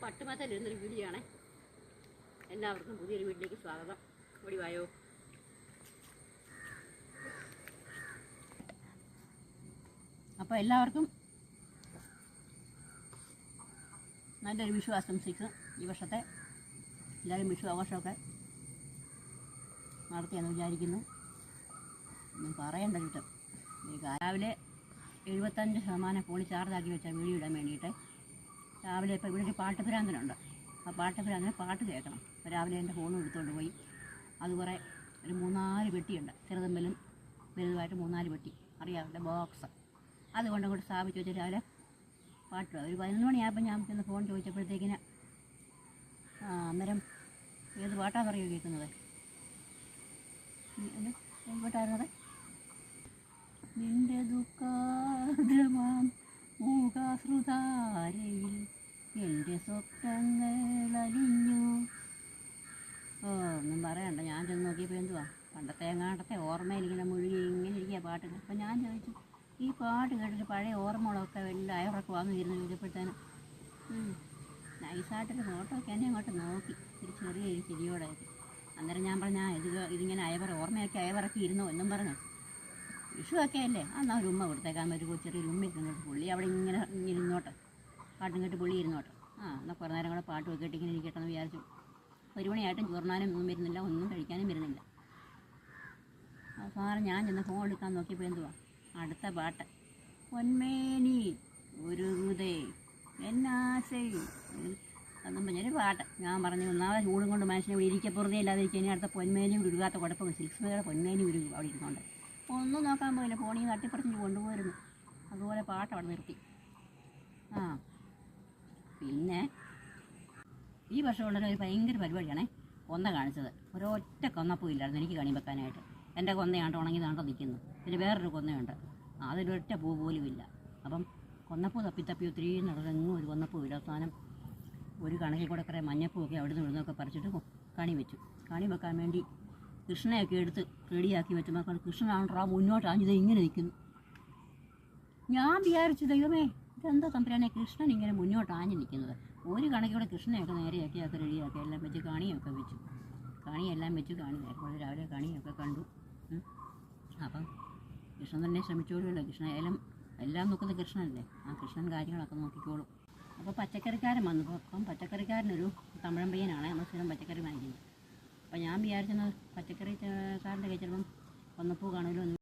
പട്ടുമത്തലിരുന്നൊരു video ആണ്. എല്ലാവർക്കും പുതിയൊരു വീട്ടിലേക്ക് സ്വാഗതം. ഓടി വായോ. അപ്പോൾ എല്ലാവർക്കും നല്ലൊരു വിഷു ആശംസിക്കുന്നു. ഈ വർഷത്തെ എല്ലാവരും വിഷു ആഘോഷമൊക്കെ നടത്തിയെന്ന് വിചാരിക്കുന്നു. ഒന്നും പറയണ്ട കിട്ടും. രാവിലെ 75% ഫോണിൽ ചാർജാക്കി വെച്ച വീഡിയോ ഇടാൻ വേണ്ടിയിട്ട് രാവിലെ ഇപ്പോൾ ഇവിടെ ഒരു പാട്ടുഭ്രാന്തനുണ്ട്. ആ പാട്ടുഭ്രാന്തന് പാട്ട് കേൾക്കണം. അപ്പോൾ രാവിലെ എൻ്റെ ഫോണും എടുത്തുകൊണ്ട് പോയി അത് കുറേ ഒരു 3-4 പെട്ടിയുണ്ട്. ചെറുതും വലുതുമായിട്ട് 3-4 പെട്ടി അറിയാവില്ല ബോക്സ് അതുകൊണ്ട് കൂടെ സ്ഥാപിച്ച് വെച്ച് രാവിലെ പാട്ട് ഒരു 11 മണിയായപ്പോൾ ഞാൻ ചെന്ന് ഫോൺ ചോദിച്ചപ്പോഴത്തേക്കിന് അന്നേരം ഏത് പാട്ടാണ് പറയുക കേൾക്കുന്നത്? പാട്ടായിരുന്നത് നിന്റെ ദുഃഖാദ്രമാം മൂകാശ്രുതാരയിൽ എൻ്റെ സ്വപ്നങ്ങളലിഞ്ഞു. ഒന്നും പറയണ്ട. ഞാൻ ചെന്ന് നോക്കിയപ്പോൾ എന്തുവാ പണ്ടത്തെ എങ്ങാണ്ടത്തെ ഓർമ്മയിലിങ്ങനെ മുഴുകി ഇങ്ങനെ ഇരിക്കുക പാട്ട്. അപ്പം ഞാൻ ചോദിച്ചു ഈ പാട്ട് കേട്ടിട്ട് പഴയ ഓർമ്മകളൊക്കെ വലിയ അയവറൊക്കെ വന്നിരുന്നു ചോദിച്ചപ്പോഴത്തേന് നൈസായിട്ടൊരു ഫോട്ടോയൊക്കെ എന്നെ അങ്ങോട്ട് നോക്കി ഒരു ചെറിയൊരു ചിരിയോടെ. അന്നേരം ഞാൻ പറഞ്ഞാൽ ഇതിങ്ങനെ ഓർമ്മയൊക്കെ അയവറക്കി ഇരുന്നോ എന്നും പറഞ്ഞു. വിഷുവൊക്കെ അല്ലേ എന്നാൽ ഒരു ഉമ്മ കൊടുത്തേക്കാൻ ഒരു ചെറിയൊരു ഉമ്മ ഇരുന്നോട്ട്. പുള്ളി അവിടെ ഇങ്ങനെ ഇരുന്നോട്ടെ, പാട്ടും കേട്ട് പുള്ളി ഇരുന്നോട്ടെ. എന്നാൽ കുറേ നേരം കൂടെ പാട്ട് കേട്ട് ഇങ്ങനെ ഇരിക്കട്ടെന്ന് വിചാരിച്ചു. 1 മണിയായിട്ടും ചോറിനാനും ഒന്നും വരുന്നില്ല, ഒന്നും കഴിക്കാനും വരുന്നില്ല. അവസാനം ഞാൻ ചെന്ന് ഫോൺ എടുക്കാൻ നോക്കിയപ്പോൾ എന്തുവാ അടുത്ത പാട്ട് പൊന്മേനി ഒരു ഹൃദയ എന്നാശൈ എന്നും പറഞ്ഞൊരു പാട്ട്. ഞാൻ പറഞ്ഞു ഒന്നാമത് ചൂടും കൊണ്ട് മനുഷ്യനെ ഇവിടെ ഇരിക്കപ്പുറത്തേ ഇല്ലാതിരിക്കുക. ഇനി അടുത്ത പൊന്മേനിയും ഉരുകാത്ത കുഴപ്പം സിൽക്സ്മയുടെ പൊന്മേനി ഉരുകും അവിടെ ഇരുന്നുകൊണ്ട്. ഒന്നും നോക്കാൻ പോയില്ല, ഫോണിൽ തട്ടിപ്പറിച്ച് കൊണ്ടുപോയിരുന്നു. അതുപോലെ പാട്ട് അവിടെ നിർത്തി. പിന്നെ ഈ വർഷമുള്ളൊരു ഭയങ്കര പരിപാടിയാണേ കൊന്ന കാണിച്ചത്. ഒരൊറ്റ കൊന്നപ്പൂ ഇല്ലായിരുന്നു എനിക്ക് കണി വെക്കാനായിട്ട്. എൻ്റെ കൊന്നയാണ്ട് ഉണങ്ങി താണ്ടോ നിൽക്കുന്നു. പിന്നെ വേറൊരു കൊന്നയുണ്ട്, അതിലൊറ്റ പൂ പോലും ഇല്ല. അപ്പം കൊന്നപ്പൂ തപ്പി ഒത്തിരി നടന്നെങ്ങും ഒരു കൊന്നപ്പൂ ഇല്ല. അവസാനം ഒരു കണക്കിൽ കൂടെ കുറേ മഞ്ഞപ്പൂവൊക്കെ അവിടെ നിന്ന് ഇവിടുന്നൊക്കെ പറിച്ചിട്ട് കണി വെച്ചു. കണി വെക്കാൻ വേണ്ടി കൃഷ്ണയൊക്കെ എടുത്ത് റെഡിയാക്കി വെച്ചപ്പോൾ കൃഷ്ണനാണ്ടാ മുന്നോട്ടാഞ്ഞത് ഇങ്ങനെ നിൽക്കുന്നു. ഞാൻ വിചാരിച്ചു ദൈവമേ ഇതെന്താ തമ്പുരാനെ കൃഷ്ണൻ ഇങ്ങനെ മുന്നോട്ടാഞ്ഞ് നിൽക്കുന്നത്. ഒരു കണക്കിലൂടെ കൃഷ്ണയൊക്കെ നേരെയാക്കി റെഡിയാക്കി എല്ലാം വെച്ച് കണിയൊക്കെ വെച്ചു. കണിയെല്ലാം വെച്ച് നേരത്തെ രാവിലെ കണിയൊക്കെ കണ്ടു. അപ്പം കൃഷ്ണൻ തന്നെ ശ്രമിച്ചോളുമല്ലോ. കൃഷ്ണ എല്ലാം നോക്കുന്ന കൃഷ്ണനല്ലേ. ആ കൃഷ്ണൻ കാര്യങ്ങളൊക്കെ നോക്കിക്കോളും. അപ്പോൾ പച്ചക്കറിക്കാരൻ വന്നപ്പോൾ പച്ചക്കറിക്കാരനൊരു തമിഴൻ പയ്യനാണ്. നമ്മൾ സ്ഥിരം പച്ചക്കറി വാങ്ങിക്കുന്നത്. അപ്പോൾ ഞാൻ വിചാരിച്ചത് പച്ചക്കറിക്കാരൻ്റെ കയ്യിൽ ചിലപ്പം കൊന്നപ്പൂ കാണുമല്ലോ എന്ന്